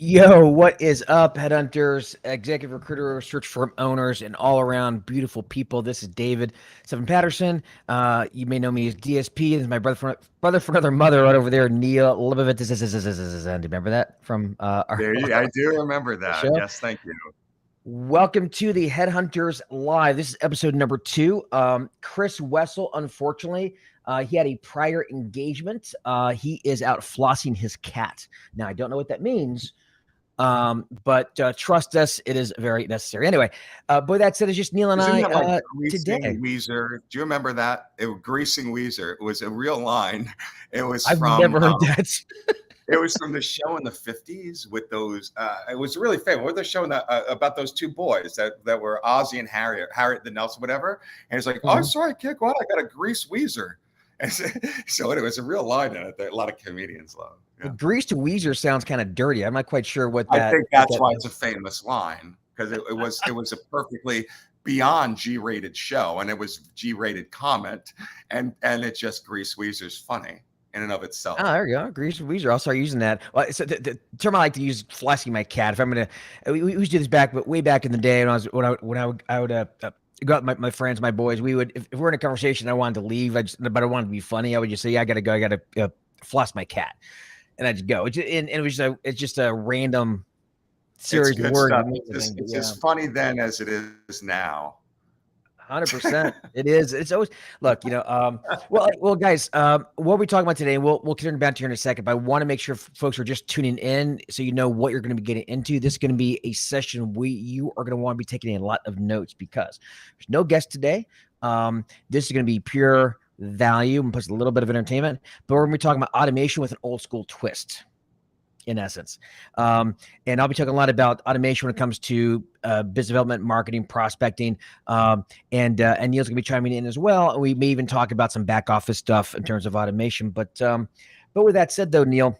Yo, what is up, Headhunters, executive recruiter, search firm owners, and all around beautiful people? This is David Seven Patterson. You may know me as DSP. This is my brother for another mother right over there, Neil Lebovits. Do you remember that from I do remember our that. show? Yes, thank you. Welcome to the Headhunters Live. This is episode number 2. Chris Wessell, unfortunately, he had a prior engagement. He is out flossing his cat. Now, I don't know what that means. But trust us, it is very necessary. Anyway, but with that said, it's just Neil and Isn't that like I today. greasing Weezer? Do you remember that? Greasing Weezer. It was a real line. It was I've from never heard that. it was from the show in the 50s with those. It was really famous. What they're showing about those two boys that were Ozzy and Harriet the Nelson, whatever. And it's like, oh, sorry, kid, what? I got a grease Weezer. And so it was a real line in it that a lot of comedians love. Yeah. Grease to Weezer sounds kind of dirty. I'm not quite sure what that. I think that's why it's a famous line, because it was a perfectly beyond G-rated show, and it was G-rated comment, and it's just Grease Weezer's funny in and of itself. Oh, there you go. Grease to Weezer. I'll start using that. Well, so the term I like to use, flossing my cat. If I'm gonna, we used to do this way back in the day when I would go out with my friends, my boys. We would, if we're in a conversation, I wanted to leave, but I wanted to be funny. I would just say, yeah, I gotta go. I gotta floss my cat. And I just go. It's just a random series of words. It's as funny then as it is now. 100%. It is. It's always look. Well, guys. What we're talking about today, we'll turn back to here in a second. But I want to make sure folks are just tuning in, so you know what you're going to be getting into. This is going to be a session you are going to want to be taking a lot of notes because there's no guest today. This is going to be pure value and plus a little bit of entertainment, but we're going to be talking about automation with an old school twist, in essence. And I'll be talking a lot about automation when it comes to business development, marketing, prospecting, and Neil's going to be chiming in as well. And we may even talk about some back office stuff in terms of automation. But with that said, though, Neil,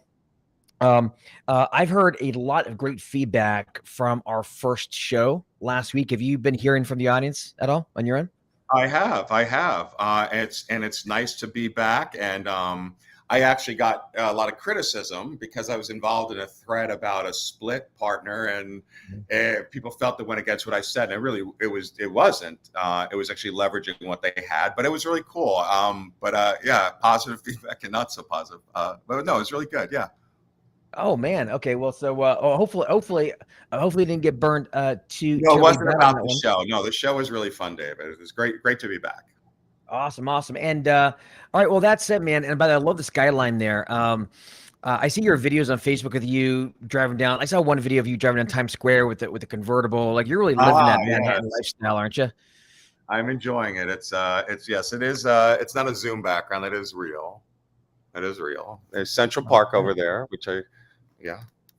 I've heard a lot of great feedback from our first show last week. Have you been hearing from the audience at all on your end? I have. It's nice to be back. And I actually got a lot of criticism because I was involved in a thread about a split partner, and people felt that went against what I said. And it wasn't. It was actually leveraging what they had, but it was really cool. Yeah, positive feedback and not so positive. But no, it was really good. Yeah. Oh man. Okay. Well, so hopefully it didn't get burned too. No, it wasn't about the show. No, the show was really fun, David. It was great to be back. Awesome. And all right. Well, that said, man, and by the way, I love the skyline there. I see your videos on Facebook with you driving down. I saw one video of you driving down Times Square with the convertible. Like you're really living that Manhattan lifestyle, aren't you? I'm enjoying it. It's yes, it is. It's not a Zoom background. It is real. It is real. There's Central Park over there, which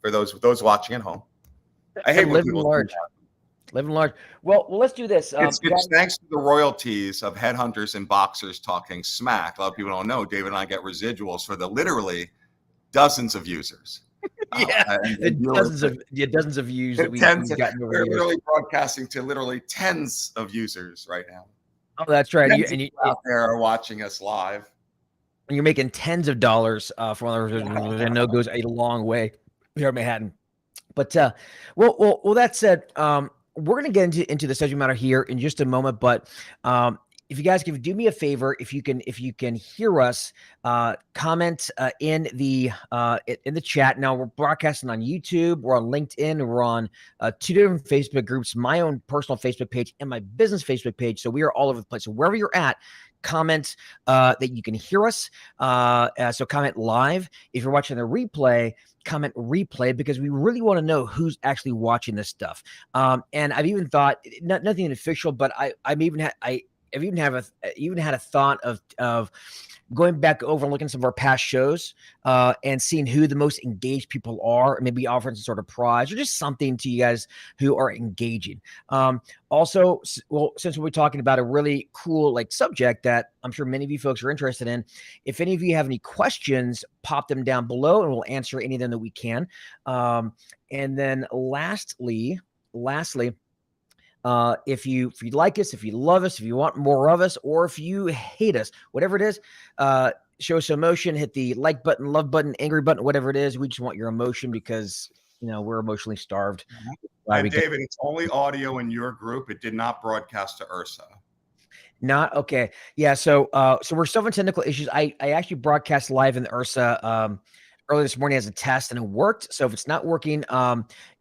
for those watching at home. I hate living large. Living large. Well, let's do this. It's thanks to the royalties of Headhunters and Boxers talking smack. A lot of people don't know. David and I get residuals for the literally dozens of users. Dozens of views that we've gotten over. We're literally broadcasting to literally tens of users right now. Oh, that's right. You out there are watching us live. And you're making tens of dollars from others. I know goes a long way here in Manhattan. But well, that said, we're going to get into the subject matter here in just a moment. But if you guys can do me a favor, if you can hear us, comment in the chat. Now we're broadcasting on YouTube, we're on LinkedIn, we're on 2 different Facebook groups, my own personal Facebook page and my business Facebook page. So we are all over the place. So wherever you're at, comment that you can hear us. So comment live. If you're watching the replay, comment replay, because we really want to know who's actually watching this stuff. And I've even thought, nothing official, but I've even had a thought of going back over and looking at some of our past shows and seeing who the most engaged people are, and maybe offering some sort of prize or just something to you guys who are engaging. Also, well, since we're talking about a really cool subject that I'm sure many of you folks are interested in, if any of you have any questions, pop them down below and we'll answer any of them that we can. And then lastly, if you like us, if you love us, if you want more of us, or if you hate us, whatever it is, show us some emotion, hit the like button, love button, angry button, whatever it is. We just want your emotion because we're emotionally starved. And David, it's only audio in your group. It did not broadcast to Ursa. Not okay. Yeah. So we're still having technical issues. I actually broadcast live in the Ursa earlier this morning as a test, and it worked. So if it's not working,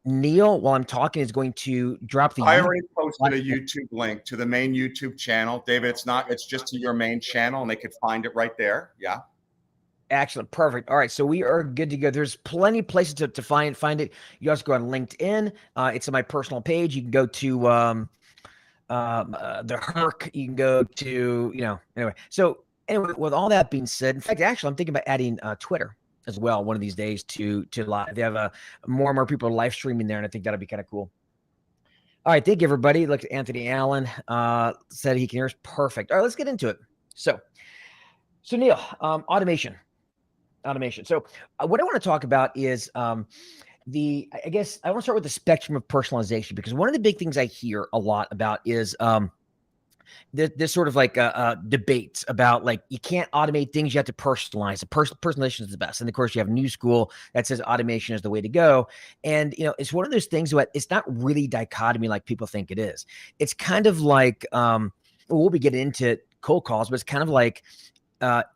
Neil, while I'm talking, is going to drop the. I already posted a YouTube link to the main YouTube channel, David. It's just to your main channel, and they could find it right there. Yeah. Excellent. Perfect. All right. So we are good to go. There's plenty of places to find it. You also go on LinkedIn. It's on my personal page. You can go to the Herc. You can go to, anyway. So anyway, with all that being said, in fact, actually, I'm thinking about adding Twitter as well one of these days to live. They have more and more people live streaming there, and I think that'll be kind of cool. All right. Thank you, everybody. Look, Anthony Allen said he can hear us. Perfect. All right. Let's get into it. So Neil, automation. So what I want to talk about is I guess I want to start with the spectrum of personalization, because one of the big things I hear a lot about is this sort of like debates about, like, you can't automate things, you have to personalize. Personalization is the best. And of course, you have new school that says automation is the way to go. And, it's one of those things that it's not really dichotomy like people think it is. It's kind of like, we'll be getting into cold calls, but it's kind of like,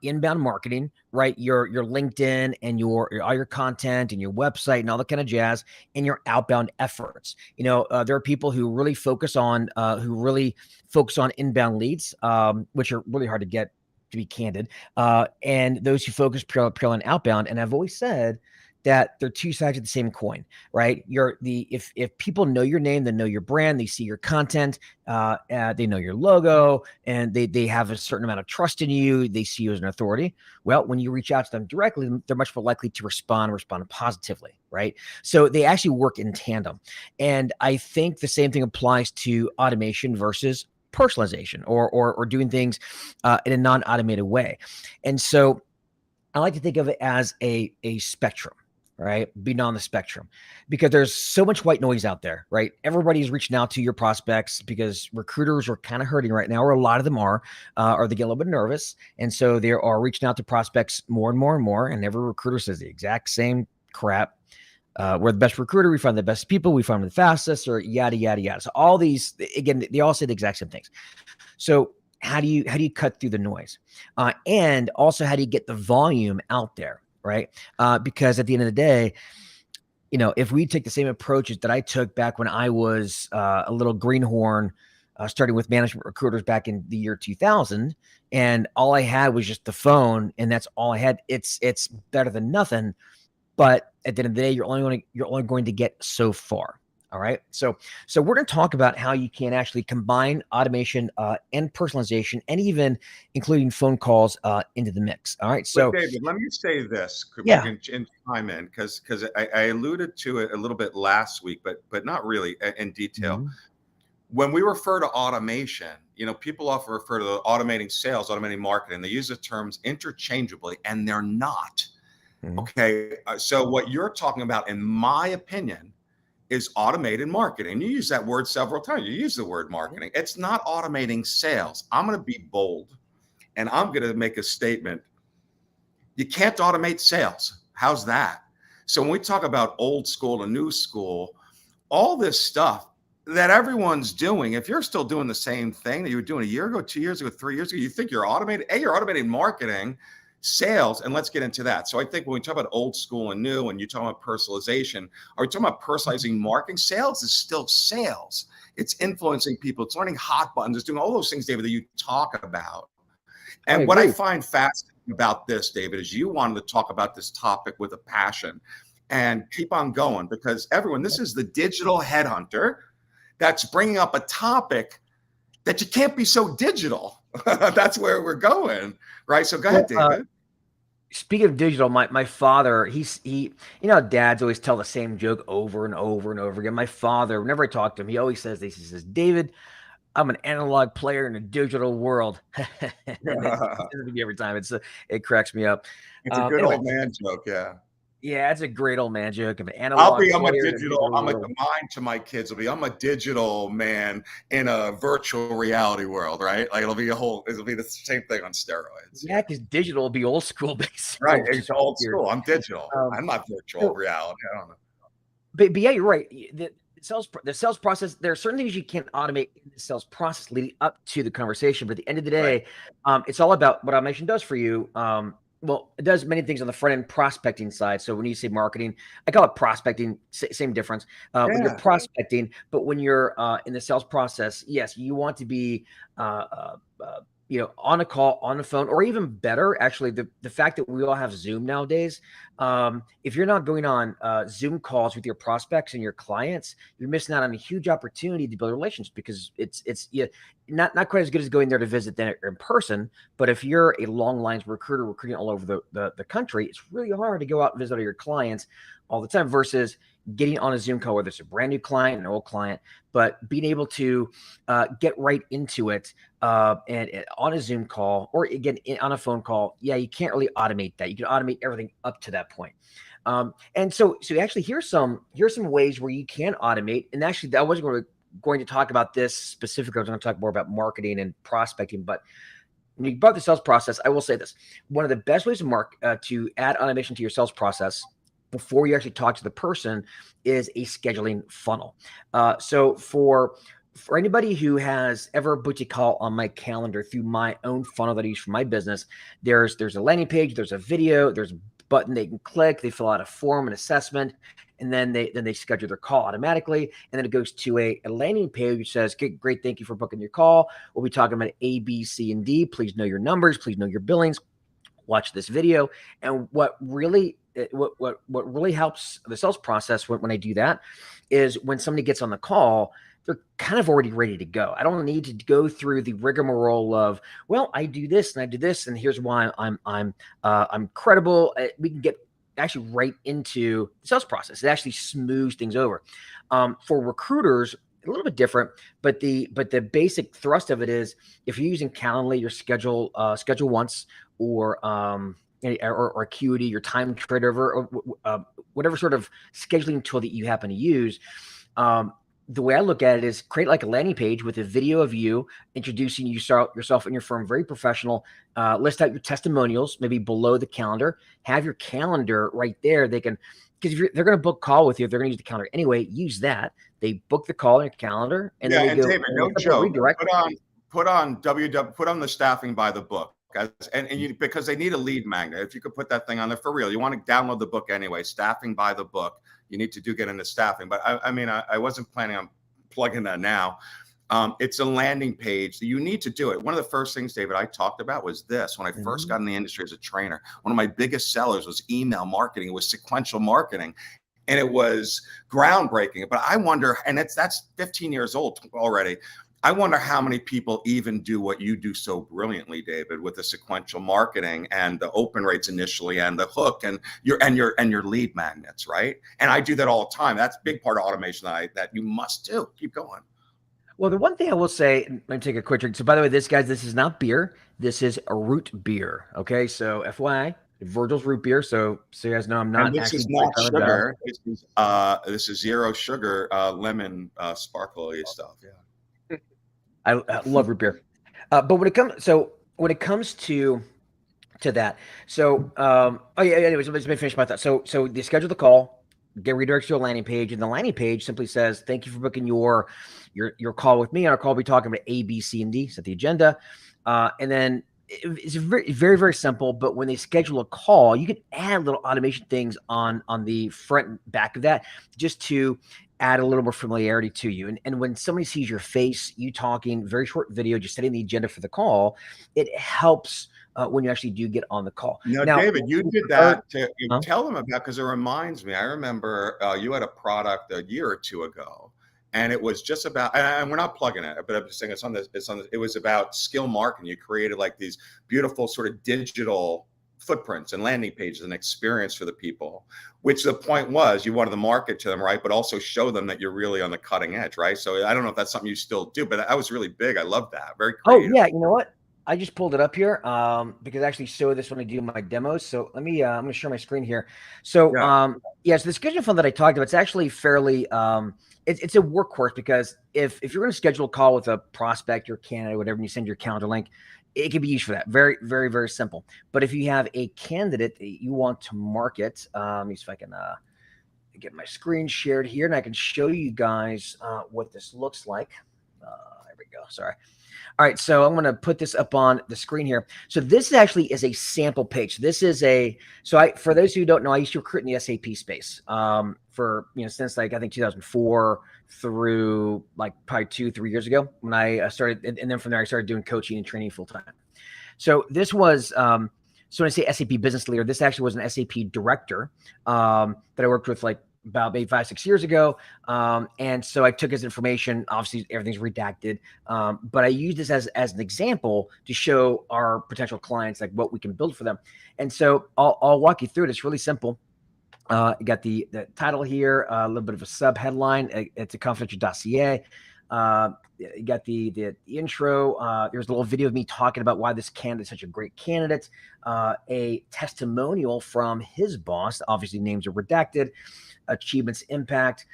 inbound marketing, right? Your LinkedIn and all your content and your website and all that kind of jazz, and your outbound efforts. There are people who really focus on inbound leads, which are really hard to get, to be candid, and those who focus purely on outbound. And I've always said that they're two sides of the same coin, right? If people know your name, they know your brand, they see your content, they know your logo, and they have a certain amount of trust in you, they see you as an authority. Well, when you reach out to them directly, they're much more likely to respond positively, right? So they actually work in tandem. And I think the same thing applies to automation versus personalization, or doing things in a non-automated way. And so I like to think of it as a spectrum, right? Being on the spectrum, because there's so much white noise out there, right? Everybody's reaching out to your prospects because recruiters are kind of hurting right now, or a lot of them are, or they get a little bit nervous. And so they are reaching out to prospects more and more and more. And every recruiter says the exact same crap. We're the best recruiter. We find the best people. We find them the fastest, or yada, yada, yada. So all these, again, they all say the exact same things. So how do you cut through the noise? And also, how do you get the volume out there? Right. Because at the end of the day, if we take the same approaches that I took back when I was a little greenhorn, starting with management recruiters back in the year 2000, and all I had was just the phone, and that's all I had. It's better than nothing. But at the end of the day, you're only going to get so far. All right. So we're going to talk about how you can actually combine automation and personalization, and even including phone calls into the mix. All right. So, David, let me say this. Yeah. We can chime in, because I alluded to it a little bit last week, but not really in detail. Mm-hmm. When we refer to automation, people often refer to automating sales, automating marketing. They use the terms interchangeably, and they're not. Mm-hmm. Okay. So what you're talking about, in my opinion, is automated marketing. You use that word several times. You use the word marketing. It's not automating sales. I'm going to be bold, and I'm going to make a statement. You can't automate sales. How's that? So when we talk about old school and new school, all this stuff that everyone's doing, if you're still doing the same thing that you were doing a year ago, 2 years ago, 3 years ago, you think you're automated. You're automating marketing, sales, and let's get into that. So I think when we talk about old school and new, and you talk about personalization, are we talking about personalizing marketing? Sales is still sales. It's influencing people. It's learning hot buttons. It's doing all those things, David, that you talk about. And what I find fascinating about this, David, is you wanted to talk about this topic with a passion and keep on going, because this is the digital headhunter that's bringing up a topic that you can't be so digital. That's where we're going, right? So go ahead, David. Speaking of digital, my father, dads always tell the same joke over and over and over again. My father, whenever I talk to him, he always says this. He says, "David, I'm an analog player in a digital world." Every time it cracks me up. It's a good old man joke, yeah. Yeah, it's a great old man joke. I'm a digital. Mine to my kids will be, I'm a digital man in a virtual reality world, right? Like it'll be the same thing on steroids. Yeah, because digital will be old school based. Right, it's old school. I'm digital. I'm not virtual reality. I don't know. but yeah, you're right. The sales process, there are certain things you can't automate in the sales process leading up to the conversation. But at the end of the day, it's all about what automation does for you. Well, it does many things on the front end prospecting side. So when you say marketing, I call it prospecting, same difference. When you're prospecting, but when you're in the sales process, yes, you want to be on a call, on the phone, or even better, actually, the fact that we all have Zoom nowadays. If you're not going on Zoom calls with your prospects and your clients, you're missing out on a huge opportunity to build relations, because it's not quite as good as going there to visit them in person. But if you're a long lines recruiter recruiting all over the country, it's really hard to go out and visit all your clients all the time versus getting on a Zoom call, whether it's a brand new client, an old client, but being able to get right into it and on a Zoom call, or again on a phone call. Yeah, you can't really automate that. You can automate everything up to that point. And so actually, here's some ways where you can automate. And actually, I wasn't going to talk about this specifically. I was going to talk more about marketing and prospecting, but when you brought the sales process, I will say this: one of the best ways to add automation to your sales process before you actually talk to the person is a scheduling funnel. So for anybody who has ever booked a call on my calendar through my own funnel that I use for my business, there's a landing page, there's a video, there's a button they can click, they fill out a form, an assessment, and then they schedule their call automatically. And then it goes to a landing page which says, great, thank you for booking your call. We'll be talking about A, B, C, and D. Please know your numbers, please know your billings. Watch this video. And what really helps the sales process when I do that is when somebody gets on the call, they're kind of already ready to go. I don't need to go through the rigmarole of, well, I do this and I do this, and here's why I'm credible. We can get actually right into the sales process. It actually smooths things over. For recruiters, a little bit different, but the basic thrust of it is, if you're using Calendly, your schedule once, or Acuity, your time trader, or whatever sort of scheduling tool that you happen to use. The way I look at it is create like a landing page with a video of you introducing yourself and your firm, very professional. List out your testimonials, maybe below the calendar. Have your calendar right there. They can, because if they're going to book call with you, if they're going to use the calendar anyway, use that. They book the call in your calendar, and then they go. David, no joke. Put on the staffing by the book. Because they need a lead magnet. If you could put that thing on there for real, you want to download the book anyway. Staffing by the book. You need to get into staffing. But I wasn't planning on plugging that now. It's a landing page. You need to do it. One of the first things, David, I talked about was this. When I first got in the industry as a trainer, one of my biggest sellers was email marketing. It was sequential marketing. And it was groundbreaking. But I wonder, and that's 15 years old already. I wonder how many people even do what you do so brilliantly, David, with the sequential marketing and the open rates initially and the hook and your lead magnets, right? And I do that all the time. That's a big part of automation that you must do. Keep going. Well, the one thing I will say, let me take a quick drink. So by the way, this is not beer. This is a root beer. Okay. So FYI, Virgil's root beer. So you guys know I'm not. And this is not sugar. This is zero sugar, lemon, sparkly stuff. Yeah. I love root beer, but when it comes to that, anyways, let me finish my thought. So they schedule the call, get redirected to a landing page, and the landing page simply says, "Thank you for booking your call with me." On our call, we'll be talking about A, B, C, and D. Set the agenda, and then it's very, very, very simple. But when they schedule a call, you can add little automation things on the front and back of that, just to add a little more familiarity to you. And when somebody sees your face, you talking, very short video, just setting the agenda for the call, it helps when you actually do get on the call. Now, David, you did that tell them about, because it reminds me. I remember you had a product a year or two ago, and it was just about, and we're not plugging it, but I'm just saying it was about skill marketing. You created like these beautiful sort of digital footprints and landing pages and experience for the people, which the point was you wanted to market to them, right? But also show them that you're really on the cutting edge, right? So I don't know if that's something you still do, but that was really big. I love that. Very creative. Oh yeah, you know what? I just pulled it up here because I actually show this when I do my demos. So let me, I'm going to share my screen here. So so the scheduling funnel that I talked about, it's actually fairly, it's a workhorse, because if you're going to schedule a call with a prospect or candidate, whatever, and you send your calendar link, it can be used for that. Very, very, very simple. But if you have a candidate that you want to market, let me see if I can get my screen shared here, and I can show you guys what this looks like. There we go. Sorry. All right, so I'm going to put this up on the screen here. So this actually is a sample page. This is for those who don't know, I used to recruit in the SAP space for, since like I think 2004 through like probably 2-3 years ago when I started. And then from there, I started doing coaching and training full time. So this was, so when I say SAP business leader, this actually was an SAP director that I worked with like about maybe 5-6 years ago. And so I took his information, obviously everything's redacted, but I used this as an example to show our potential clients like what we can build for them. And so I'll walk you through it. It's really simple. You got the title here, a little bit of a sub headline. It's a confidential dossier. You got the intro. There's a little video of me talking about why this candidate is such a great candidate. A testimonial from his boss. Obviously, names are redacted. Achievements, impact.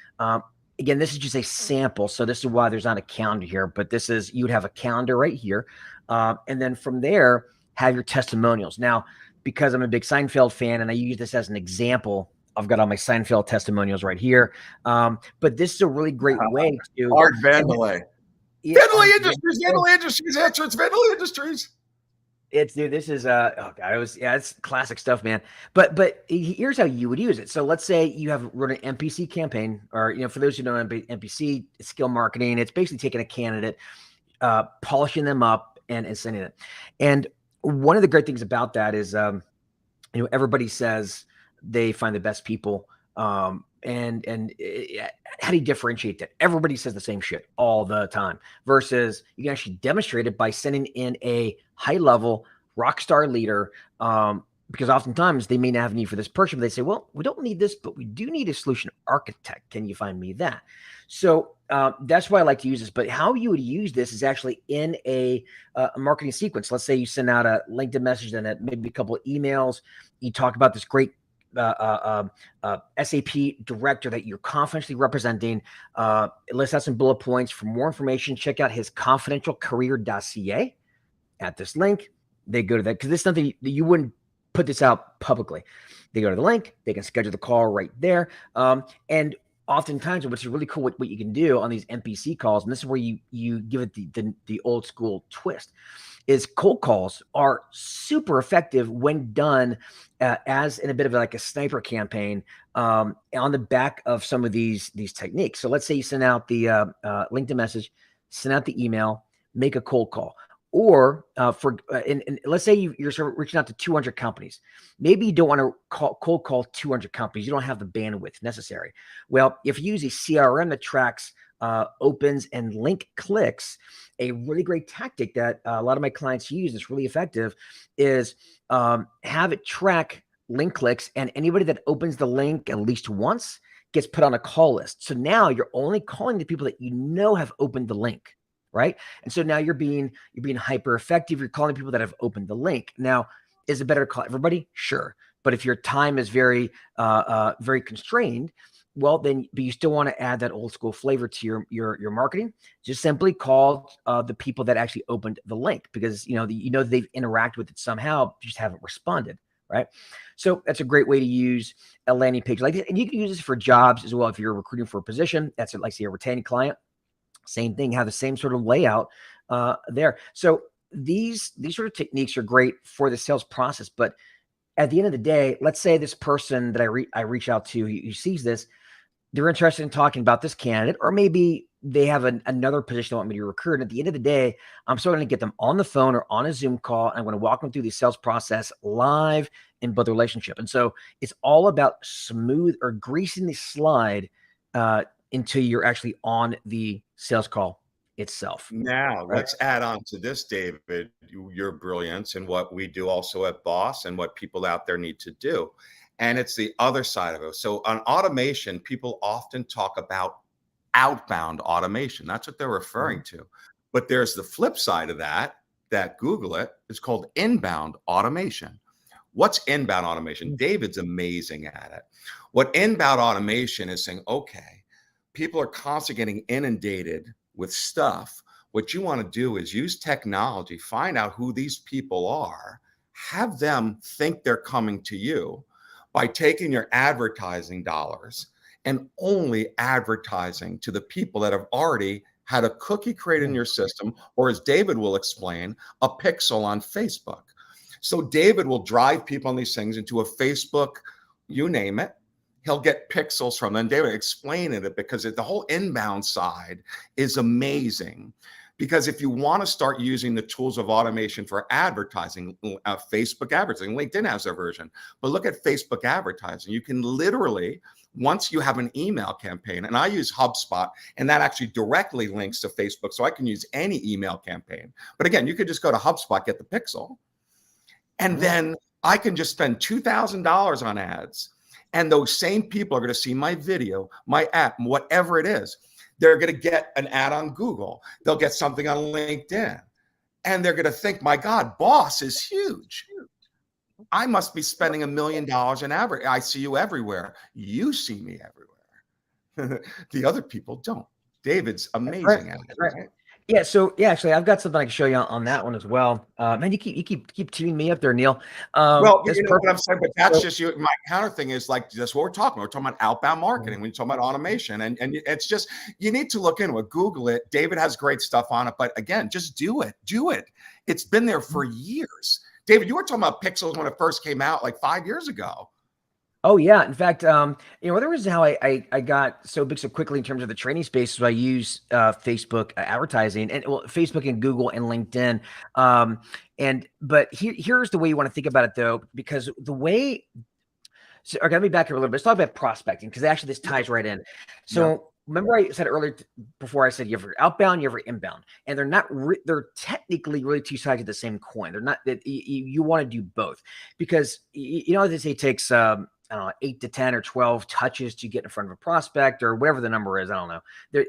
Again, this is just a sample, so this is why there's not a calendar here. But you would have a calendar right here, and then from there have your testimonials. Now, because I'm a big Seinfeld fan and I use this as an example, I've got all my Seinfeld testimonials right here. But this is a really great way to Art Vandelay. Vandelay Industries, Vandelay Industries, answer. It's Vandelay Industries. Dude, this is it's classic stuff, man. But here's how you would use it. So let's say you have run an NPC campaign, or for those who don't know NPC, skill marketing. It's basically taking a candidate, polishing them up and sending it. And one of the great things about that is, everybody says they find the best people. How do you differentiate that? Everybody says the same shit all the time versus you can actually demonstrate it by sending in a high level rock star leader. Because oftentimes they may not have a need for this person, but they say, well, we don't need this, but we do need a solution architect. Can you find me that? So that's why I like to use this. But how you would use this is actually in a marketing sequence. Let's say you send out a LinkedIn message and maybe a couple of emails. You talk about this great SAP director that you're confidentially representing. Let's have some bullet points. For more information, check out his confidential career dossier at this link. They go to that because this is something that you wouldn't put this out publicly. They go to the link, they can schedule the call right there. And oftentimes what's really cool, what you can do on these NPC calls, and this is where you give it the old school twist, is cold calls are super effective when done as in a bit of like a sniper campaign on the back of some of these techniques. So let's say you send out the LinkedIn message, send out the email, make a cold call. Or let's say you're sort of reaching out to 200 companies. Maybe you don't want to cold call 200 companies. You don't have the bandwidth necessary. Well, if you use a CRM that tracks opens and link clicks, a really great tactic that a lot of my clients use that's really effective is have it track link clicks, and anybody that opens the link at least once gets put on a call list. So now you're only calling the people that have opened the link. Right. And so now you're being hyper effective. You're calling people that have opened the link. Now, is it better to call everybody? Sure. But if your time is very constrained, well, but you still want to add that old school flavor to your marketing. Just simply call the people that actually opened the link, because they've interacted with it somehow, just haven't responded. Right. So that's a great way to use a landing page like this. And you can use this for jobs as well. If you're recruiting for a position, that's like say a retaining client. Same thing, have the same sort of layout there. So these sort of techniques are great for the sales process. But at the end of the day, let's say this person that I reach out to, who sees this, they're interested in talking about this candidate, or maybe they have another position they want me to recruit. And at the end of the day, I'm still going to get them on the phone or on a Zoom call, and I'm going to walk them through the sales process live and build a relationship. And so it's all about smooth or greasing the slide until you're actually on the sales call itself. Now, let's add on to this, David, your brilliance and what we do also at Boss and what people out there need to do. And it's the other side of it. So on automation, people often talk about outbound automation. That's what they're referring to. But there's the flip side of that Google it, it's called inbound automation. What's inbound automation? David's amazing at it. What inbound automation is saying, okay, people are constantly getting inundated with stuff. What you want to do is use technology, find out who these people are, have them think they're coming to you by taking your advertising dollars and only advertising to the people that have already had a cookie created in your system, or as David will explain, a pixel on Facebook. So David will drive people on these things into a Facebook, you name it. He'll get pixels from them. David explain it because the whole inbound side is amazing. Because if you want to start using the tools of automation for advertising, Facebook advertising, LinkedIn has their version, but look at Facebook advertising. You can literally, once you have an email campaign, and I use HubSpot, and that actually directly links to Facebook, so I can use any email campaign. But again, you could just go to HubSpot, get the pixel, and then I can just spend $2,000 on ads, and those same people are going to see my video, my app, whatever it is. They're going to get an ad on Google. They'll get something on LinkedIn. And they're going to think, my God, Boss is huge. I must be spending $1 million in average. I see you everywhere. You see me everywhere. The other people don't. David's amazing at it. Right? Yeah. So yeah, actually, I've got something I can show you on that one as well. Man, you keep teeing me up there, Neil. Well, you know what I'm saying, but that's just you. My counter thing is like that's what we're talking about. We're talking about outbound marketing. We're talking about automation, and it's just you need to look into it. Google it. David has great stuff on it, but again, just do it. Do it. It's been there for years. David, you were talking about pixels when it first came out, like 5 years ago. Oh yeah. In fact, one of the reasons how I got so big so quickly in terms of the training space is I use Facebook advertising and Facebook and Google and LinkedIn. But here's the way you want to think about it though, because the way, okay, let me back up a little bit. Let's talk about prospecting because actually this ties right in. So remember I said earlier before I said you have outbound, you have inbound, and they're not, they're technically really two sides of the same coin. They're not that you want to do both because you know, they say it takes, I don't know, 8 to 10 or 12 touches to get in front of a prospect or whatever the number is. I don't know.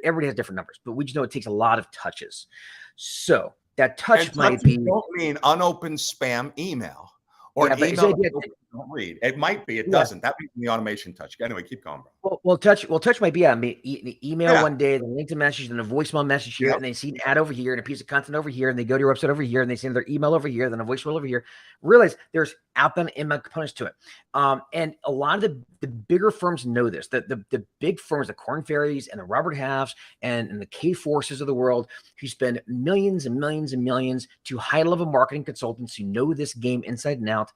Everybody has different numbers, but we just know it takes a lot of touches. So that touch might be. Don't mean unopened spam email or an email don't read. It might be. It doesn't. That means the automation touch. Anyway, keep going, bro. Well, touch might be the email one day, the LinkedIn message, then a voicemail message here, and they see an ad over here and a piece of content over here, and they go to your website over here, and they send their email over here, then a voicemail over here. Realize there's outbound and inbound components to it. And a lot of the bigger firms know this. The big firms, the Korn Ferries and the Robert Halfs and the K Forces of the world, who spend millions and millions and millions to high-level marketing consultants who know this game inside and out.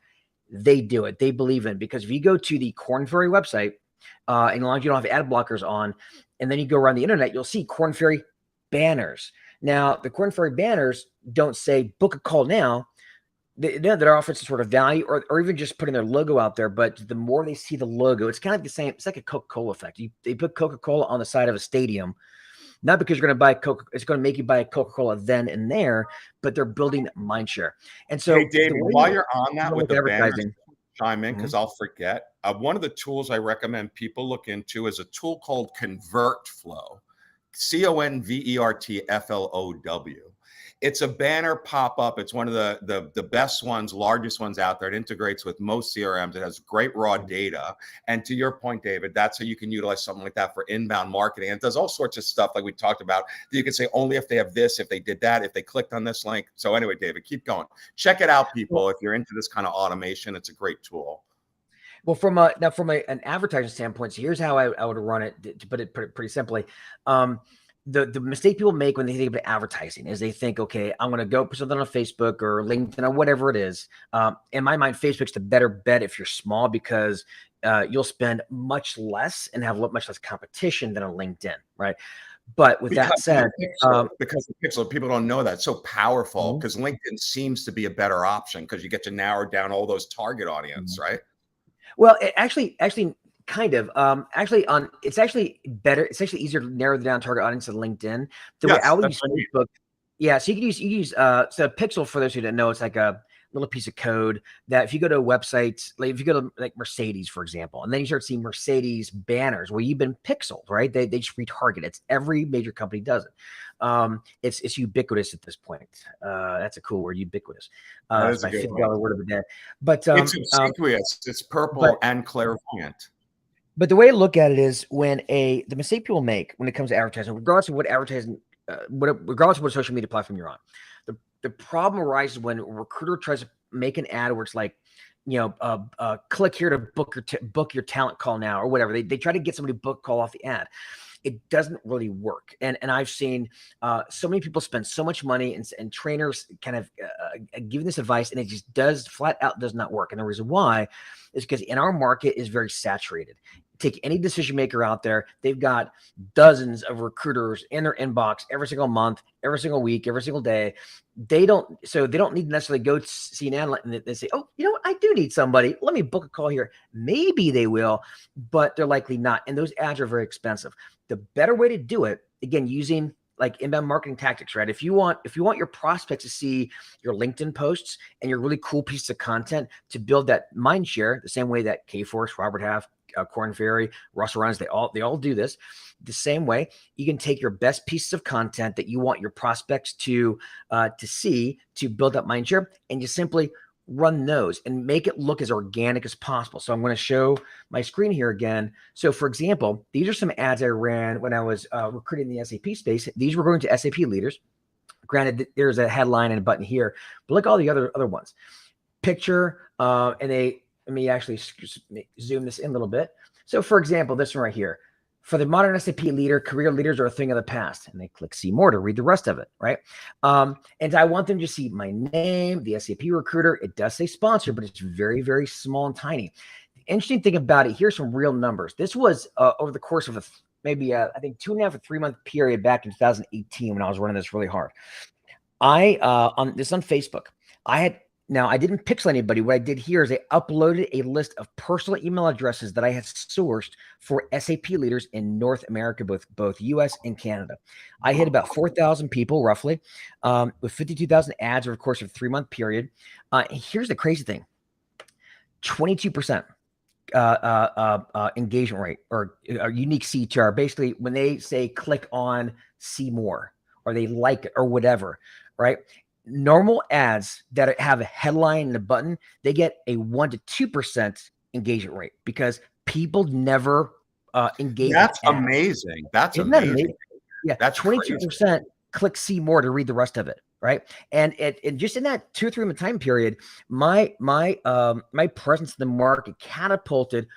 They do it. They believe in it because if you go to the Korn Ferry website, and as long as you don't have ad blockers on, and then you go around the internet, you'll see Korn Ferry banners. Now, the Korn Ferry banners don't say book a call now. They're offering some sort of value or even just putting their logo out there. But the more they see the logo, it's kind of the same. It's like a Coca-Cola effect. They put Coca-Cola on the side of a stadium, not because you're going to buy Coca. It's going to make you buy a Coca-Cola then and there, but they're building mind share. And so, hey, David, while you're on that with the advertising, chime in because I'll forget. One of the tools I recommend people look into is a tool called ConvertFlow, ConvertFlow. It's a banner pop-up. It's one of the best ones, largest ones out there. It integrates with most CRMs. It has great raw data. And to your point, David, that's how you can utilize something like that for inbound marketing. And it does all sorts of stuff like we talked about. You can say only if they have this, if they did that, if they clicked on this link. So anyway, David, keep going. Check it out, people. If you're into this kind of automation, it's a great tool. Well, from an advertising standpoint, so here's how I would run it, to put it pretty simply. The mistake people make when they think about advertising is they think, okay, I'm going to go put something on Facebook or LinkedIn or whatever it is. In my mind, Facebook's the better bet if you're small because you'll spend much less and have much less competition than on LinkedIn, right? But with that said, because the pixel, people don't know that. It's so powerful because LinkedIn seems to be a better option because you get to narrow down all those target audience, right? Well, it actually kind of it's actually better. It's actually easier to narrow down target audience than LinkedIn. The way I would use Facebook. Yeah. So you can use so Pixel, for those who don't know, it's like a little piece of code that if you go to a website, like if you go to like Mercedes, for example, and then you start seeing Mercedes banners where you've been pixeled, right? They just retarget. It's every major company does it. It's ubiquitous at this point. That's a cool word, ubiquitous. It's my $50 word of the day. But it's obsequious. It's purple and clairvoyant. But the way to look at it is when the mistake people make when it comes to advertising, regardless of what advertising, regardless of what social media platform you're on, the problem arises when a recruiter tries to make an ad where it's like, click here to book your talent call now or whatever. They try to get somebody to book call off the ad. It doesn't really work. And I've seen so many people spend so much money and trainers kind of giving this advice, and it just flat out does not work. And the reason why is because in our market is very saturated. Take any decision maker out there, they've got dozens of recruiters in their inbox every single month, every single week, every single day. They don't need to necessarily go see an analyst and they say, oh, you know what, I do need somebody. Let me book a call here. Maybe they will, but they're likely not. And those ads are very expensive. The better way to do it, again, using like inbound marketing tactics, right? If you want your prospects to see your LinkedIn posts and your really cool piece of content to build that mind share, the same way that K-Force, Robert Half, Corn Ferry, Russell Runs, they all do this the same way. You can take your best pieces of content that you want your prospects to see to build up mind share, and you simply run those and make it look as organic as possible. So I'm going to show my screen here again. So for example, these are some ads I ran when I was recruiting the SAP space. These were going to SAP leaders. Granted, there's a headline and a button here, but look at all the other ones. Picture, and let me actually zoom this in a little bit. So for example, this one right here, for the modern SAP leader, career leaders are a thing of the past, and they click see more to read the rest of it, right? And I want them to see my name, the SAP recruiter. It does say sponsor, but it's very, very small and tiny. The interesting thing about it, here's some real numbers. This was over the course of maybe I think 2.5 or 3 month period back in 2018 when I was running this really hard. On Facebook, Now, I didn't pixel anybody. What I did here is I uploaded a list of personal email addresses that I had sourced for SAP leaders in North America, both US and Canada. I hit about 4,000 people roughly with 52,000 ads over the course of a 3 month period. Here's the crazy thing. 22% engagement rate or unique CTR. Basically, when they say click on see more or they like it or whatever, right? Normal ads that have a headline and a button, they get a 1 to 2% engagement rate because people never engage. That's amazing. That's amazing. Yeah, that's 22% click see more to read the rest of it, right? And just in that 2 or 3 month time period, my presence in the market catapulted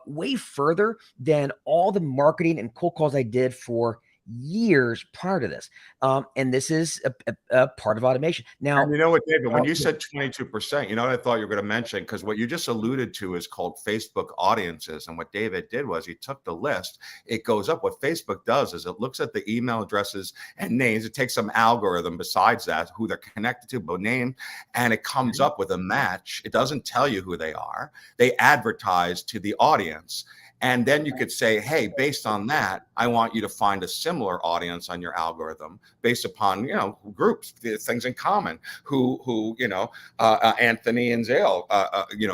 way further than all the marketing and cold calls I did for years prior to this. And this is a part of automation. Now, and you know what, David, when you said 22%, you know what I thought you were going to mention, because what you just alluded to is called Facebook audiences. And what David did was he took the list. It goes up. What Facebook does is it looks at the email addresses and names. It takes some algorithm besides that, who they're connected to, by name, and it comes up with a match. It doesn't tell you who they are. They advertise to the audience. And then you could say, hey, based on that, I want you to find a similar audience on your algorithm based upon, groups, things in common, who Anthony and Zale,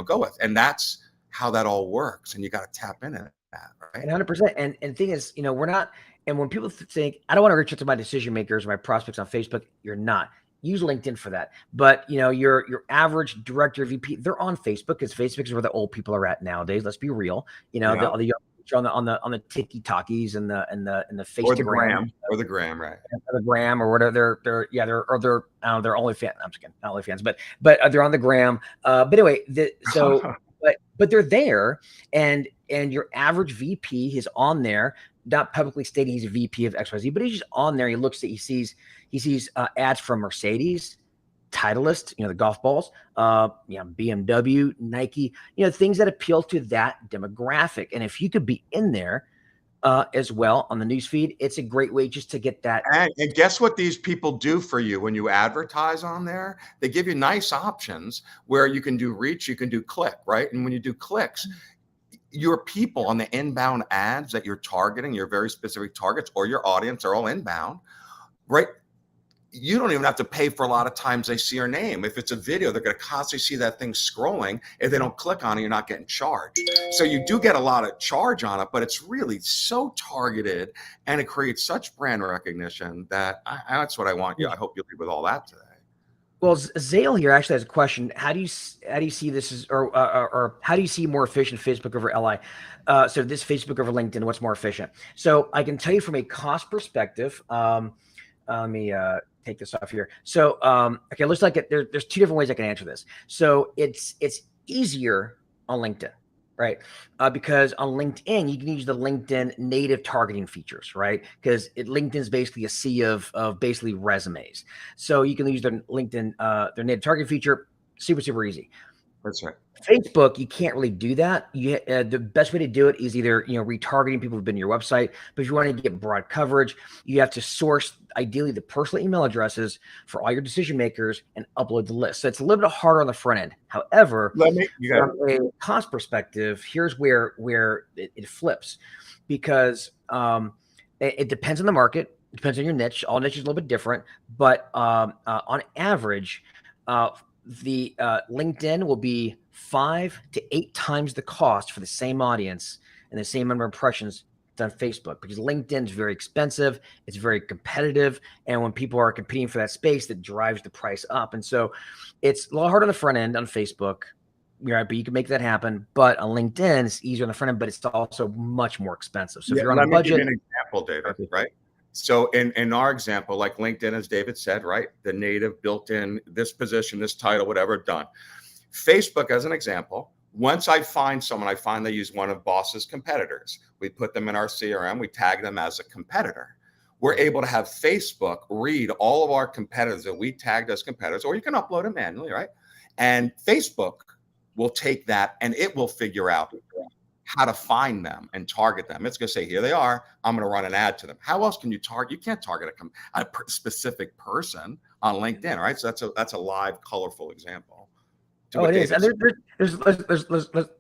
go with. And that's how that all works. And you got to tap into that, right? 100%. And the thing is, we're not, and when people think, I don't want to reach out to my decision makers, my prospects on Facebook, you're not. Use LinkedIn for that. But your average director, VP, they're on Facebook because Facebook is where the old people are at nowadays. Let's be real. The on the TikTokies and the Facebogram or the gram, right? Or the gram or whatever. They're they're OnlyFans. I'm just kidding, not OnlyFans, but they're on the gram. But anyway, but they're there, and your average VP is on there, not publicly stating he's a VP of XYZ, but he's just on there. He sees ads from Mercedes, Titleist, the golf balls, BMW, Nike, things that appeal to that demographic. And if you could be in there as well on the newsfeed, it's a great way just to get that. And guess what these people do for you when you advertise on there? They give you nice options where you can do reach, you can do click, right? And when you do clicks, your people on the inbound ads that you're targeting, your very specific targets or your audience are all inbound, right? You don't even have to pay for a lot of times they see your name. If it's a video, they're going to constantly see that thing scrolling. If they don't click on it, you're not getting charged. So you do get a lot of charge on it, but it's really so targeted and it creates such brand recognition that that's what I want you. I hope you'll be with all that today. Well, Zale here actually has a question. How do you see this or how do you see more efficient Facebook over LI? So this Facebook over LinkedIn, what's more efficient? So I can tell you from a cost perspective. Let me take this off here. So okay, looks like there's two different ways I can answer this. So it's easier on LinkedIn, right? Because on LinkedIn, you can use the LinkedIn native targeting features, right? Because LinkedIn is basically a sea of basically resumes. So you can use their LinkedIn, their native targeting feature, super easy. That's right. Facebook, you can't really do that. The best way to do it is either retargeting people who've been to your website. But if you want to get broad coverage, you have to source ideally the personal email addresses for all your decision makers and upload the list. So it's a little bit harder on the front end. However, from a cost perspective, here's where it flips, because it depends on the market, it depends on your niche. All niches are a little bit different, but on average, the LinkedIn will be 5 to 8 times the cost for the same audience and the same number of impressions on Facebook, because LinkedIn is very expensive, it's very competitive, and when people are competing for that space, that drives the price up. And so it's a lot harder on the front end on Facebook, right? But you can make that happen. But on LinkedIn, it's easier on the front end, but it's also much more expensive. So if you're on a budget, let me give you an example, David, right? So in our example, like LinkedIn, as David said, right, the native built in, this position, this title, whatever, done. Facebook, as an example, once I find someone, I find they use one of Boss's competitors. We put them in our CRM, we tag them as a competitor. We're able to have Facebook read all of our competitors that we tagged as competitors, or you can upload them manually, right? And Facebook will take that and it will figure out how to find them and target them. It's going to say, here they are. I'm going to run an ad to them. How else can you target? You can't target a specific person on LinkedIn, right? So that's a live, colorful example. Oh, it is. And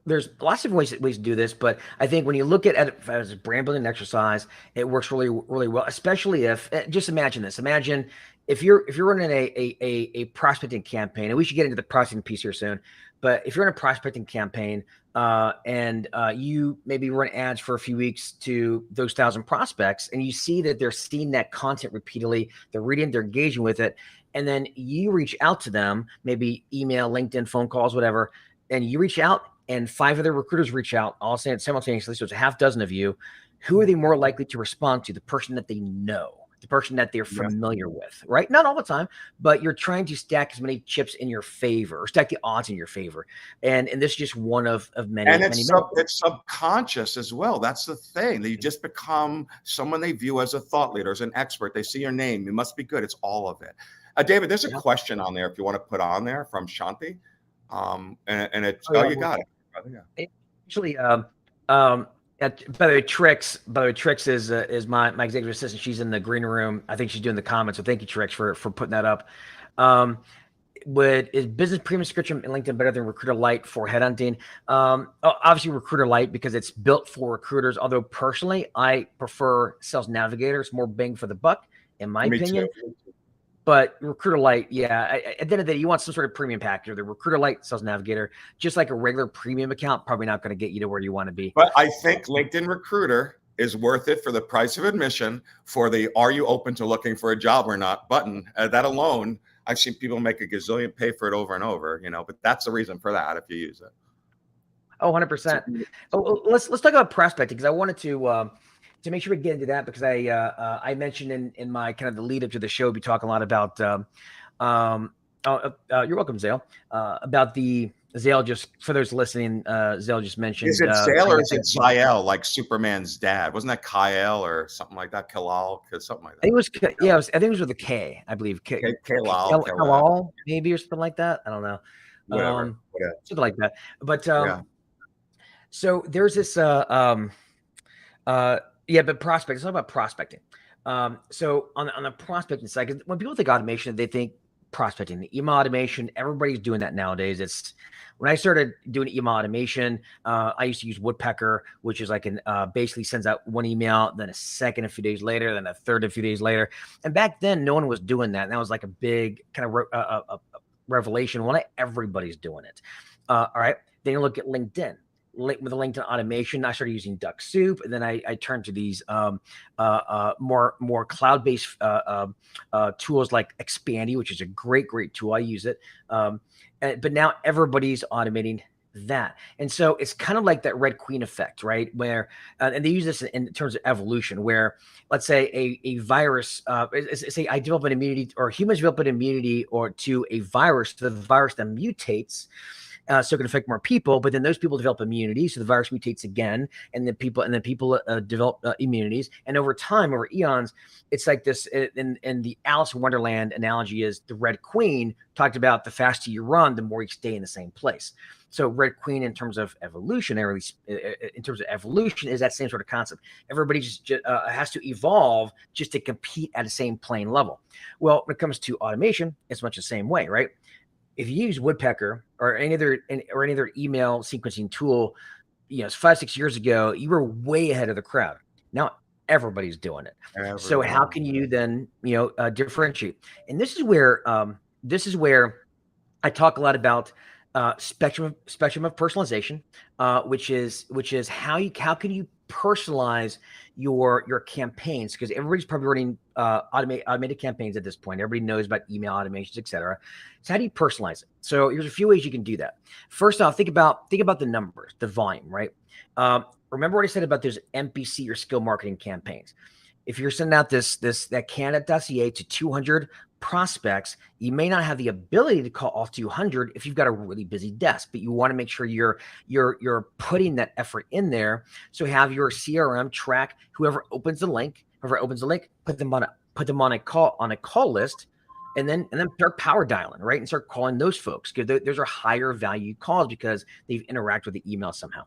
there's lots of ways to do this, but I think when you look at it as a brand building exercise, it works really well. Especially if, just imagine this. Imagine if you're running a prospecting campaign, and we should get into the prospecting piece here soon. But if you're in a prospecting campaign and you maybe run ads for a few weeks to those 1,000 prospects, and you see that they're seeing that content repeatedly, they're reading, they're engaging with it, and then you reach out to them, maybe email, LinkedIn, phone calls, whatever, and you reach out and 5 other recruiters reach out, all saying simultaneously, so it's a half dozen of you. Who are they more likely to respond to? The person that they know, the person that they're familiar with, right? Not all the time, but you're trying to stack as many chips in your favor, or stack the odds in your favor. And this is just one of many. And it's subconscious as well. That's the thing. That you just become someone they view as a thought leader, as an expert. They see your name. You must be good. It's all of it. David, there's a question on there if you want to put on there from Shanti. And it's, you got it. Actually, by the way, Trix is my executive assistant. She's in the green room. I think she's doing the comments. So thank you, Trix, for putting that up. Is business premium subscription in LinkedIn better than Recruiter Lite for headhunting? Obviously, Recruiter Lite, because it's built for recruiters. Although personally, I prefer Sales Navigator. It's more bang for the buck, in my opinion. Too. But Recruiter Lite, at the end of the day, you want some sort of premium package. The Recruiter Lite Sales Navigator, just like a regular premium account, probably not going to get you to where you want to be. But I think LinkedIn Recruiter is worth it for the price of admission, for the "Are you open to looking for a job or not" button. That alone, I've seen people make a gazillion pay for it over and over. But that's the reason for that if you use it. Oh, 100%. Let's talk about prospecting, because I wanted to make sure we get into that, because I mentioned in my kind of the lead up to the show, we talk a lot about you're welcome, Zale, about the Zale, just for those listening, Zale just mentioned. Is it Zale or is it Ziel, like Superman's dad? Wasn't that Kyle or something like that? Kalal, something like that. I think it was with a K, I believe. Kalal, maybe, or something like that. I don't know. Whatever. Something like that. But so there's this but prospect. Let's talk about prospecting. So on the prospecting side, because when people think automation, they think prospecting, the email automation. Everybody's doing that nowadays. It's when I started doing email automation, I used to use Woodpecker, which is like basically sends out one email, then a second a few days later, then a third a few days later. And back then, no one was doing that. And that was like a big kind of revelation. Well, not everybody's doing it. All right. Then you look at LinkedIn. With the LinkedIn automation, I started using Duck Soup, and then I turned to these more cloud-based tools like Expandy, which is a great tool. I use it, but now everybody's automating that, and so it's kind of like that Red Queen effect, right? Where and they use this in terms of evolution, where let's say a virus, say I develop an immunity, or humans develop an immunity or to a virus, the virus that mutates. so it can affect more people. But then those people develop immunity, so the virus mutates again, and then people develop immunities. And over time, over eons, it's like this. In the Alice in Wonderland analogy, is the Red Queen talked about the faster you run, the more you stay in the same place. So Red Queen, in terms of evolution, is that same sort of concept. Everybody just has to evolve just to compete at the same plane level. Well, when it comes to automation, it's much the same way, right? If you use Woodpecker or any other email sequencing tool, 5-6 years ago, you were way ahead of the crowd. Now everybody's doing it. So how can you then differentiate? And this is where I talk a lot about spectrum of personalization, which is how can you personalize your campaigns, because everybody's probably running automated campaigns at this point. Everybody knows about email automations, etc. So how do you personalize it? So here's a few ways you can do that. First off, think about the numbers, the volume, right? Remember what I said about those MPC or skill marketing campaigns. If you're sending out that candidate.ca to 200 prospects, you may not have the ability to call all 200 if you've got a really busy desk, but you want to make sure you're putting that effort in there. So have your CRM track whoever opens the link, put them on a call list, and then start power dialing, right? And start calling those folks, because those are higher value calls because they've interacted with the email somehow.